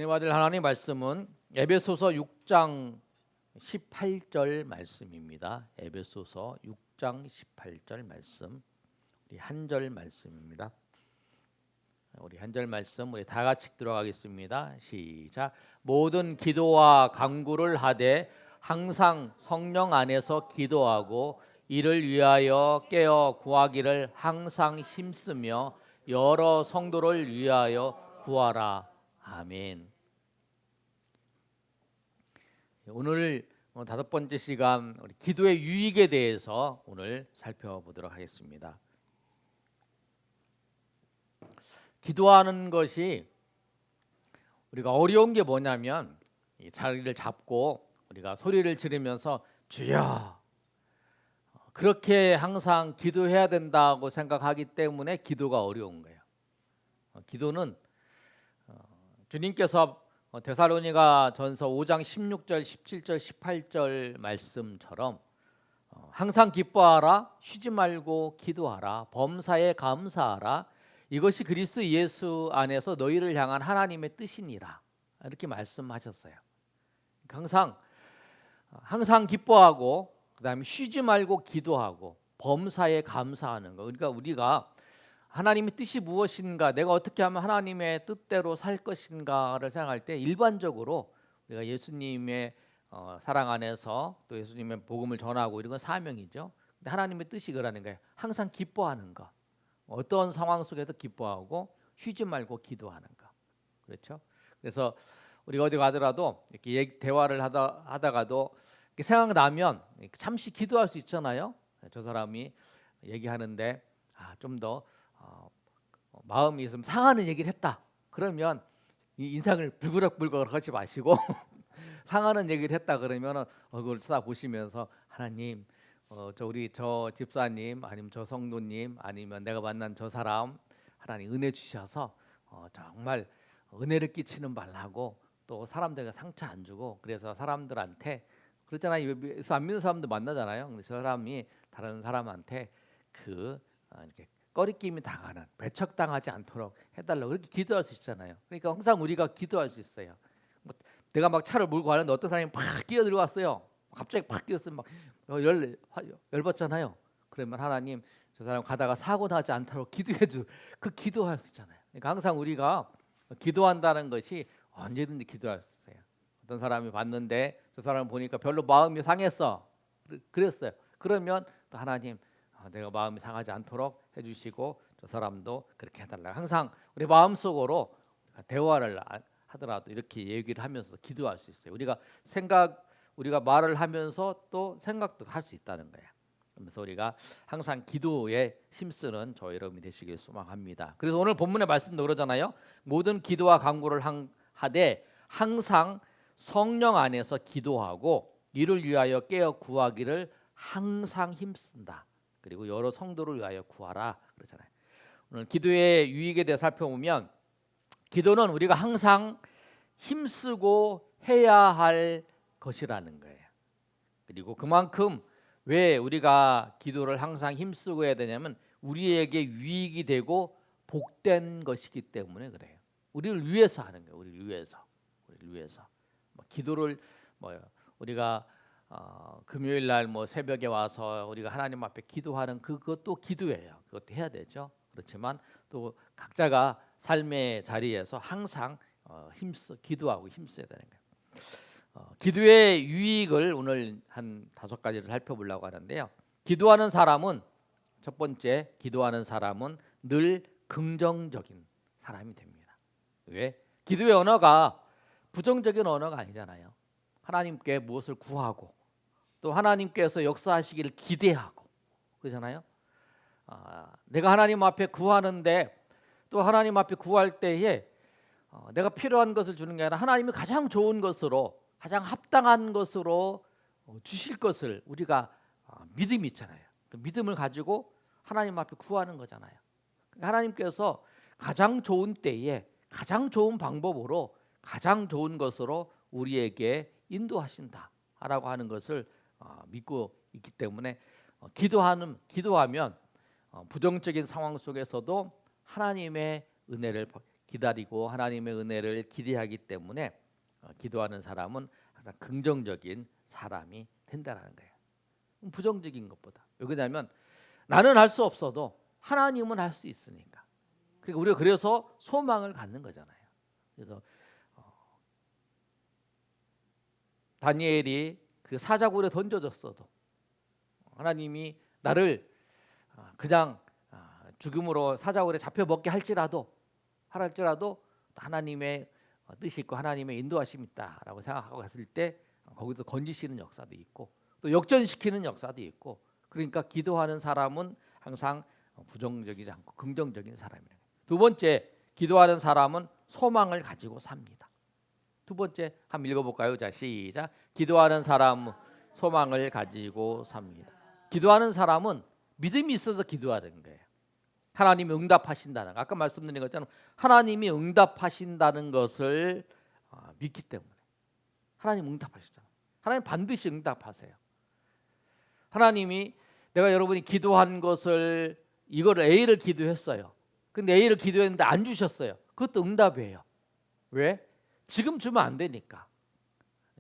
우리 아들 하나님 말씀은 에베소서 6장 18절 말씀입니다. 에베소서 6장 18절 말씀. 우리 한 절 말씀입니다. 우리 한 절 말씀 우리 다 같이 들어가겠습니다. 시작. 모든 기도와 간구를 하되 항상 성령 안에서 기도하고 이를 위하여 깨어 구하기를 항상 힘쓰며 여러 성도를 위하여 구하라. 아멘. 오늘 다섯 번째 시간 우리 기도의 유익에 대해서 오늘 살펴보도록 하겠습니다. 기도하는 것이 우리가 어려운 게 뭐냐면 이 자리를 잡고 우리가 소리를 지르면서 주여 그렇게 항상 기도해야 된다고 생각하기 때문에 기도가 어려운 거예요. 기도는 주님께서 데살로니가 전서 5장 16절 17절 18절 말씀처럼 항상 기뻐하라 쉬지 말고 기도하라 범사에 감사하라 이것이 그리스도 예수 안에서 너희를 향한 하나님의 뜻이니라 이렇게 말씀하셨어요. 항상 기뻐하고 그다음에 쉬지 말고 기도하고 범사에 감사하는 거. 그러니까 우리가 하나님의 뜻이 무엇인가, 내가 어떻게 하면 하나님의 뜻대로 살 것인가를 생각할 때 일반적으로 우리가 예수님의 사랑 안에서 또 예수님의 복음을 전하고 이런 건 사명이죠. 근데 하나님의 뜻이 그러는 거예요. 항상 기뻐하는 거. 어떤 상황 속에서 기뻐하고 쉬지 말고 기도하는 거. 그렇죠? 그래서 우리가 어디 가더라도 이렇게 대화를 하다가도 이렇게 생각나면 잠시 기도할 수 있잖아요. 저 사람이 얘기하는데 좀 더 마음이 좀 상하는 얘기를 했다. 그러면 이 인상을 불그럭불그럭 하지 마시고 상하는 얘기를 했다 그러면 얼굴을 쳐다보시면서 하나님, 저 집사님 아니면 저 성도님 아니면 내가 만난 저 사람 하나님 은혜 주셔서 정말 은혜를 끼치는 말하고 또 사람들에게 상처 안 주고 그래서 사람들한테 그렇잖아요. 예수 안 믿는 사람도 만나잖아요. 근데 저 사람이 다른 사람한테 이렇게 꺼리낌이 당하는 배척당하지 않도록 해달라고 그렇게 기도할 수 있잖아요. 그러니까 항상 우리가 기도할 수 있어요. 내가 막 차를 몰고 가는데 어떤 사람이 팍 끼어들어왔어요. 갑자기 팍 끼었으면 막 열받잖아요. 그러면 하나님 저 사람 가다가 사고 나지 않도록 기도해줘. 그 기도할 수 있잖아요. 그러니까 항상 우리가 기도한다는 것이 언제든지 기도할 수 있어요. 어떤 사람이 봤는데 저 사람 보니까 별로 마음이 상했어. 그랬어요. 그러면 또 하나님 내가 마음이 상하지 않도록 해주시고 저 사람도 그렇게 해달라. 항상 우리 마음속으로 대화를 하더라도 이렇게 얘기를 하면서 기도할 수 있어요. 우리가 말을 하면서 또 생각도 할 수 있다는 거예요. 그래서 우리가 항상 기도에 힘쓰는 저 여러분이 되시길 소망합니다. 그래서 오늘 본문의 말씀도 그러잖아요. 모든 기도와 간구를 하되 항상 성령 안에서 기도하고 이를 위하여 깨어 구하기를 항상 힘쓴다. 그리고 여러 성도를 위하여 구하라 그러잖아요. 오늘 기도의 유익에 대해 살펴보면 기도는 우리가 항상 힘쓰고 해야 할 것이라는 거예요. 그리고 그만큼 왜 우리가 기도를 항상 힘쓰고 해야 되냐면 우리에게 유익이 되고 복된 것이기 때문에 그래요. 우리를 위해서 하는 거예요. 우리를 위해서. 기도를 우리가 금요일 날 새벽에 와서 우리가 하나님 앞에 기도하는 그것도 기도예요. 그것도 해야 되죠. 그렇지만 또 각자가 삶의 자리에서 항상 기도하고 힘써야 되는 거예요. 기도의 유익을 오늘 한 5가지를 살펴보려고 하는데요. 첫 번째 기도하는 사람은 늘 긍정적인 사람이 됩니다. 왜? 기도의 언어가 부정적인 언어가 아니잖아요. 하나님께 무엇을 구하고 또 하나님께서 역사하시기를 기대하고 그러잖아요. 내가 하나님 앞에 구하는데 또 하나님 앞에 구할 때에 내가 필요한 것을 주는 게 아니라 하나님이 가장 좋은 것으로 가장 합당한 것으로 주실 것을 우리가 믿음이 있잖아요. 그 믿음을 가지고 하나님 앞에 구하는 거잖아요. 하나님께서 가장 좋은 때에 가장 좋은 방법으로 가장 좋은 것으로 우리에게 인도하신다라고 하는 것을 믿고 있기 때문에 기도하면 부정적인 상황 속에서도 하나님의 은혜를 기다리고 하나님의 은혜를 기대하기 때문에 기도하는 사람은 항상 긍정적인 사람이 된다는 거예요. 부정적인 것보다. 왜냐하면 나는 할 수 없어도 하나님은 할 수 있으니까. 그러니까 우리가 그래서 소망을 갖는 거잖아요. 그래서 다니엘이 그 사자굴에 던져졌어도 하나님이 나를 그냥 죽음으로 사자굴에 잡혀 먹게 할지라도 하나님의 뜻이 있고 하나님의 인도하심이 있다라고 생각하고 갔을 때 거기서 건지시는 역사도 있고 또 역전시키는 역사도 있고, 그러니까 기도하는 사람은 항상 부정적이지 않고 긍정적인 사람이에요. 두 번째, 기도하는 사람은 소망을 가지고 삽니다. 두 번째 한번 읽어볼까요? 자, 시작. 기도하는 사람은 소망을 가지고 삽니다. 기도하는 사람은 믿음이 있어서 기도하는 거예요. 하나님이 응답하신다는 거. 아까 말씀드린 것처럼 하나님이 응답하신다는 것을 믿기 때문에. 하나님 응답하시잖아요. 하나님 반드시 응답하세요. 하나님이 내가 여러분이 기도한 것을 이거를 A를 기도했어요. 근데 A를 기도했는데 안 주셨어요. 그것도 응답이에요. 왜? 지금 주면 안 되니까.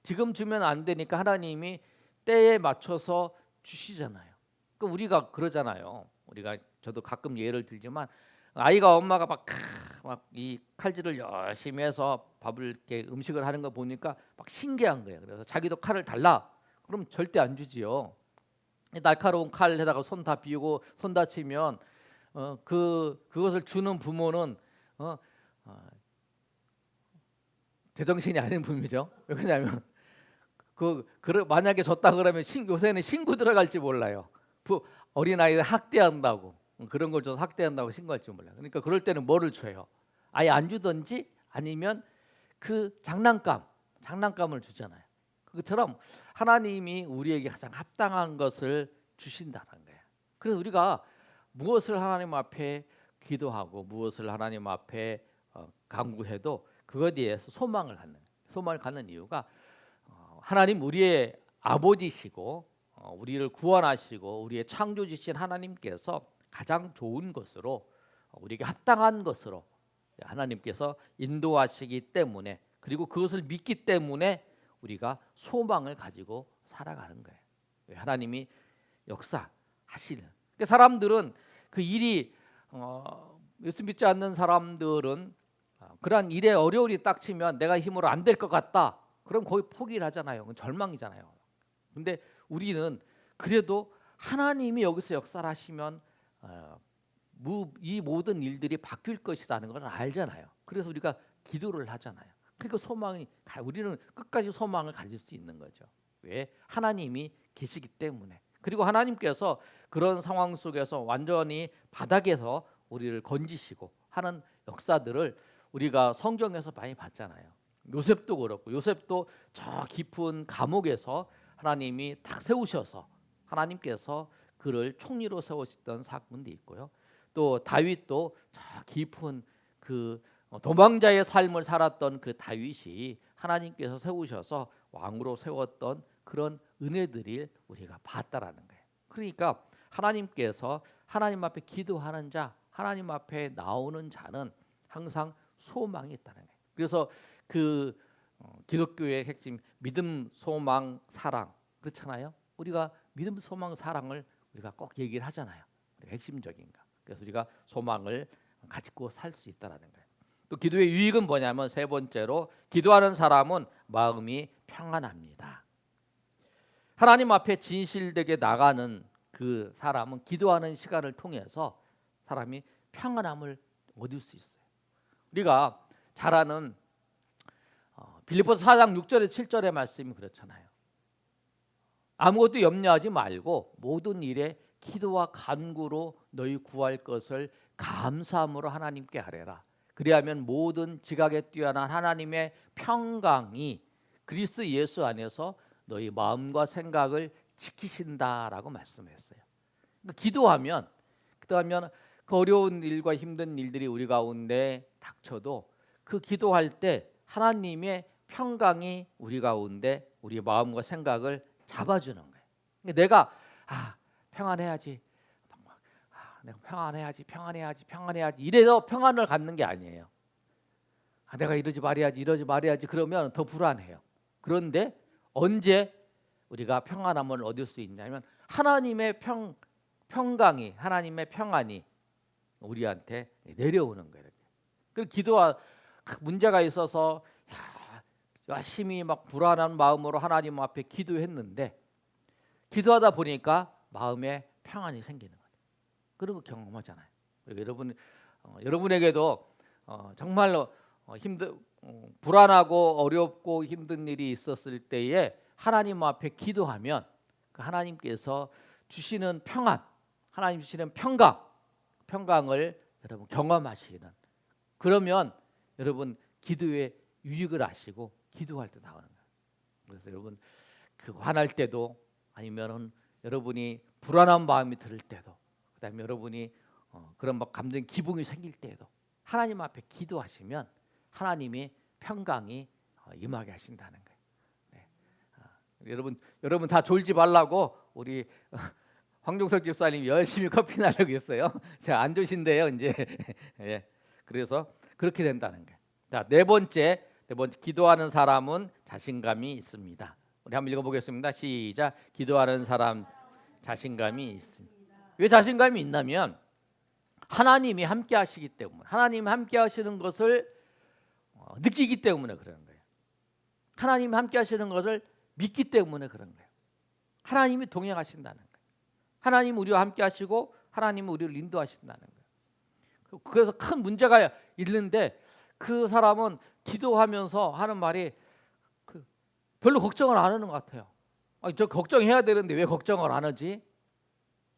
지금 주면 안 되니까 하나님이 때에 맞춰서 주시잖아요. 그러니까 우리가 그러잖아요. 저도 가끔 예를 들지만 아이가 엄마가 막 이 칼질을 열심히 해서 음식을 하는 거 보니까 막 신기한 거예요. 그래서 자기도 칼을 달라. 그럼 절대 안 주지요. 날카로운 칼에다가 손 다 비우고 손 다치면 그것을 주는 부모는 제정신이 아닌 부모죠. 왜냐하면 만약에 줬다 그러면 요새는 신고 들어갈지 몰라요. 어린아이를 학대한다고, 그런 걸 줘서 학대한다고 신고할지 몰라요. 그러니까 그럴 때는 뭐를 줘요? 아예 안 주든지 아니면 그 장난감을 주잖아요. 그것처럼 하나님이 우리에게 가장 합당한 것을 주신다는 거예요. 그래서 우리가 무엇을 하나님 앞에 기도하고 무엇을 하나님 앞에 간구해도 그거에 대해서 소망을 갖는 이유가 하나님 우리의 아버지시고 우리를 구원하시고 우리의 창조주신 하나님께서 가장 좋은 것으로 우리에게 합당한 것으로 하나님께서 인도하시기 때문에, 그리고 그것을 믿기 때문에 우리가 소망을 가지고 살아가는 거예요. 하나님이 역사하시는. 그러니까 사람들은 그 일이 예수 믿지 않는 사람들은 그러한 일에 어려움이 딱 치면 내가 힘으로 안 될 것 같다. 그럼 거의 포기를 하잖아요. 그건 절망이잖아요. 근데 우리는 그래도 하나님이 여기서 역사를 하시면 이 모든 일들이 바뀔 것이라는 걸 알잖아요. 그래서 우리가 기도를 하잖아요. 그러니까 우리는 끝까지 소망을 가질 수 있는 거죠. 왜? 하나님이 계시기 때문에. 그리고 하나님께서 그런 상황 속에서 완전히 바닥에서 우리를 건지시고 하는 역사들을 우리가 성경에서 많이 봤잖아요. 요셉도 그렇고, 요셉도 저 깊은 감옥에서 하나님이 딱 세우셔서 하나님께서 그를 총리로 세우셨던 사건도 있고요. 또 다윗도 저 깊은 그 도망자의 삶을 살았던 그 다윗이 하나님께서 세우셔서 왕으로 세웠던 그런 은혜들을 우리가 봤다라는 거예요. 그러니까 하나님께서 하나님 앞에 기도하는 자, 하나님 앞에 나오는 자는 항상 소망이 있다는 거예요. 그래서 그 기독교의 핵심 믿음, 소망, 사랑 그렇잖아요. 우리가 믿음, 소망, 사랑을 우리가 꼭 얘기를 하잖아요. 핵심적인 거. 그래서 우리가 소망을 가지고 살 수 있다라는 거예요. 또 기도의 유익은 뭐냐면 세 번째로 기도하는 사람은 마음이 평안합니다. 하나님 앞에 진실되게 나가는 그 사람은 기도하는 시간을 통해서 사람이 평안함을 얻을 수 있어요. 우리가 잘 아는 빌립보서 4장 6절에 7절의 말씀이 그렇잖아요. 아무것도 염려하지 말고 모든 일에 기도와 간구로 너희 구할 것을 감사함으로 하나님께 아뢰라. 그리하면 모든 지각에 뛰어난 하나님의 평강이 그리스도 예수 안에서 너희 마음과 생각을 지키신다라고 말씀했어요. 그러니까 기도하면 그 어려운 일과 힘든 일들이 우리 가운데 닥쳐도 그 기도할 때 하나님의 평강이 우리 가운데 우리 마음과 생각을 잡아주는 거예요. 그러니까 내가 평안해야지, 내가 평안해야지 이래서 평안을 갖는 게 아니에요. 내가 이러지 말아야지 그러면 더 불안해요. 그런데 언제 우리가 평안함을 얻을 수 있냐면 하나님의 평강이, 하나님의 평안이 우리한테 내려오는 거예요. 그리고 문제가 있어서 열심히 막 불안한 마음으로 하나님 앞에 기도했는데 기도하다 보니까 마음에 평안이 생기는 거예요. 그런 거 경험하잖아요. 여러분에게도 정말로 불안하고 어렵고 힘든 일이 있었을 때에 하나님 앞에 기도하면 그 하나님께서 주시는 평안, 하나님 주시는 평강을 여러분 경험하시는, 그러면 여러분 기도에 유익을 아시고 기도할 때 나오는 거예요. 그래서 여러분 그 화날 때도 아니면은 여러분이 불안한 마음이 들 때도, 그다음에 여러분이 그런 막 감정 기붕이 생길 때에도 하나님 앞에 기도하시면 하나님이 평강이 임하게 하신다는 거예요. 네. 여러분 다 졸지 말라고 우리 황종석 집사님 열심히 커피 나르고 있어요. 제가 안 조신데요, 이제. 예. 그래서 그렇게 된다는 거예요. 자, 네 번째 기도하는 사람은 자신감이 있습니다. 우리 한번 읽어보겠습니다. 시작. 기도하는 사람 자신감이 있습니다. 왜 자신감이 있냐면 하나님이 함께 하시기 때문에, 하나님이 함께 하시는 것을 느끼기 때문에 그러는 거예요. 하나님이 함께 하시는 것을 믿기 때문에 그런 거예요. 하나님이 동행하신다는 거예요. 하나님이 우리와 함께 하시고 하나님이 우리를 인도하신다는 거예요. 그래서 큰 문제가 있는데 그 사람은 기도하면서 하는 말이 별로 걱정을 안 하는 것 같아요. 저 걱정해야 되는데 왜 걱정을 안 하지?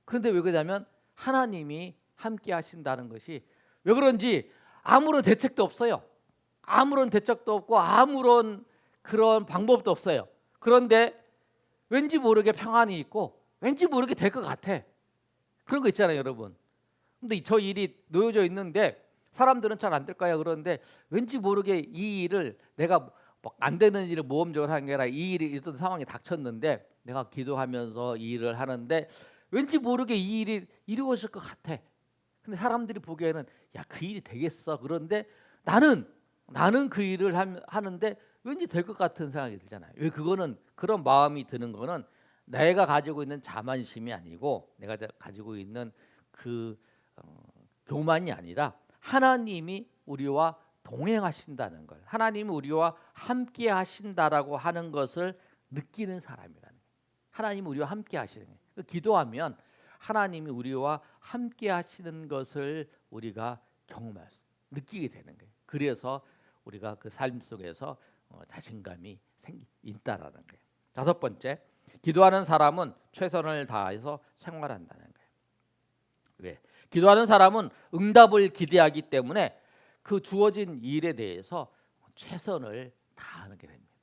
그런데 왜 그러냐면 하나님이 함께 하신다는 것이 왜 그런지 아무런 대책도 없어요. 아무런 대책도 없고 아무런 그런 방법도 없어요. 그런데 왠지 모르게 평안이 있고 왠지 모르게 될 것 같아. 그런 거 있잖아요, 여러분. 근데 저 일이 놓여져 있는데 사람들은 잘 안 될 거야 그러는데 왠지 모르게 이 일을 내가 안 되는 일을 모험적으로 하는 게 아니라 이 일이 있던 상황이 닥쳤는데 내가 기도하면서 이 일을 하는데 왠지 모르게 이 일이 이루어질 것 같아. 근데 사람들이 보기에는 야, 그 일이 되겠어. 그런데 나는 그 일을 하는데 왠지 될 것 같은 생각이 들잖아요. 왜 그런 마음이 드는 거는 내가 가지고 있는 자만심이 아니고 내가 가지고 있는 그 교만이 아니라 하나님이 우리와 동행하신다는 걸, 하나님이 우리와 함께 하신다라고 하는 것을 느끼는 사람이라는 거예요. 하나님이 우리와 함께 하시는 거예요. 기도하면 하나님이 우리와 함께 하시는 것을 우리가 느끼게 되는 거예요. 그래서 우리가 그 삶 속에서 자신감이 있다라는 거예요. 다섯 번째, 기도하는 사람은 최선을 다해서 생활한다는 거예요. 왜? 기도하는 사람은 응답을 기대하기 때문에 그 주어진 일에 대해서 최선을 다하게 됩니다.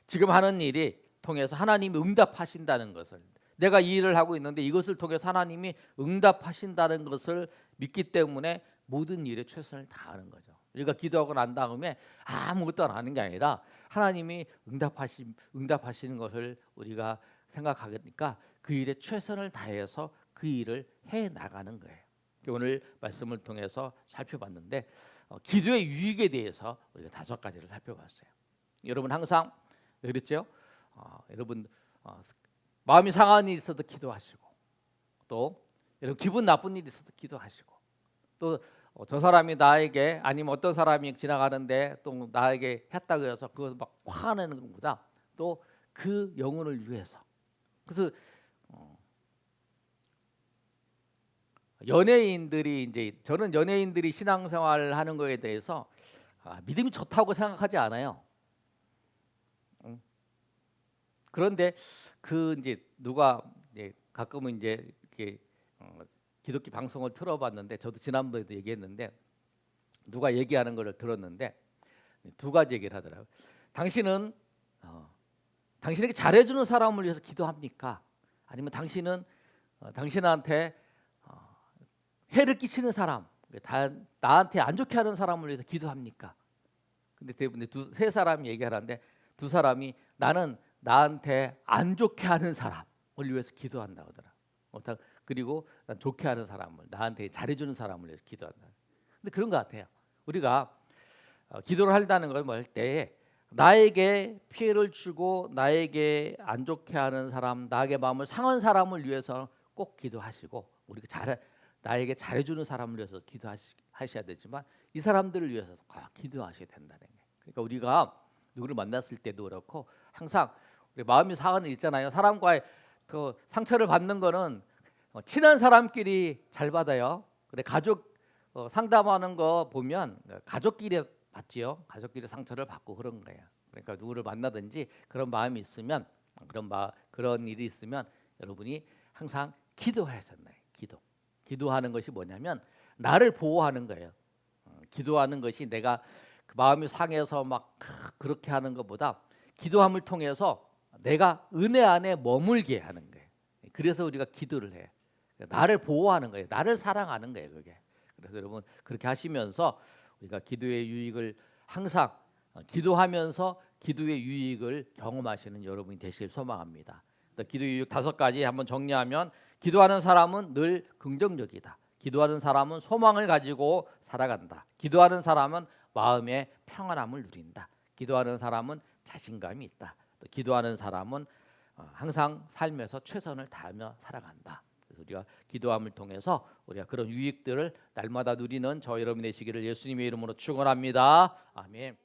지금 하는 일이 통해서 하나님이 응답하신다는 것을, 내가 이 일을 하고 있는데 이것을 통해서 하나님이 응답하신다는 것을 믿기 때문에 모든 일에 최선을 다하는 거죠. 우리가 기도하고 난 다음에 아무것도 안 하는 게 아니라 하나님이 응답하시는 것을 우리가 생각하니까 그 일에 최선을 다해서 그 일을 해 나가는 거예요. 오늘 말씀을 통해서 살펴봤는데 기도의 유익에 대해서 우리가 5가지를 살펴봤어요. 여러분 항상 그랬죠? 여러분 마음이 상한 일이 있어도 기도하시고, 또 여러분 기분 나쁜 일이 있어도 기도하시고, 또 저 사람이 나에게 아니면 어떤 사람이 지나가는데 또 나에게 했다고 해서 그거 막 화내는 것보다 또 그 영혼을 위해서. 그래서 연예인들이 이제 저는 연예인들이 신앙생활을 하는 거에 대해서 믿음이 좋다고 생각하지 않아요. 그런데 그 이제 누가 이제 가끔은 이제 이렇게 기독교 방송을 틀어봤는데 저도 지난번에도 얘기했는데 누가 얘기하는 거를 들었는데 2가지 얘기를 하더라고요. 당신은 당신에게 잘해주는 사람을 위해서 기도합니까? 아니면 당신은 당신한테 해를 끼치는 사람, 나한테 안 좋게 하는 사람을 위해서 기도합니까? 근데 대부분 세 사람이 얘기하는데 2사람이 나는 나한테 안 좋게 하는 사람을 위해서 기도한다고 하더라. 그리고 난 좋게 하는 사람을, 나한테 잘해주는 사람을 위해서 기도한다. 근데 그런 것 같아요. 우리가 기도를 한다는 걸 뭐 할 때 나에게 피해를 주고 나에게 안 좋게 하는 사람, 나에게 마음을 상한 사람을 위해서 꼭 기도하시고, 우리가 나에게 잘해주는 사람을 위해서 기도하셔야 되지만 이 사람들을 위해서 꼭 기도하셔야 된다는 거예요. 그러니까 우리가 누구를 만났을 때도 그렇고 항상 우리 마음이 상하는 일 있잖아요. 사람과의 그 상처를 받는 거는 친한 사람끼리 잘 받아요. 근데 가족 상담하는 거 보면 가족끼리 받지요. 가족끼리 상처를 받고 그런 거예요. 그러니까 누구를 만나든지 그런 마음이 있으면, 그런 일이 있으면 여러분이 항상 기도해야 된다. 기도하는 것이 뭐냐면 나를 보호하는 거예요. 기도하는 것이 내가 그 마음이 상해서 막 그렇게 하는 것보다 기도함을 통해서 내가 은혜 안에 머물게 하는 거예요. 그래서 우리가 기도를 해. 나를 보호하는 거예요. 나를 사랑하는 거예요, 그게. 그래서 여러분 그렇게 하시면서 우리가 기도의 유익을 항상 기도하면서 기도의 유익을 경험하시는 여러분이 되실 소망합니다. 기도의 유익 5가지 한번 정리하면, 기도하는 사람은 늘 긍정적이다. 기도하는 사람은 소망을 가지고 살아간다. 기도하는 사람은 마음의 평안함을 누린다. 기도하는 사람은 자신감이 있다. 또 기도하는 사람은 항상 삶에서 최선을 다하며 살아간다. 그래서 우리가 기도함을 통해서 우리가 그런 유익들을 날마다 누리는 저 여러분 되시기를 예수님의 이름으로 축원합니다. 아멘.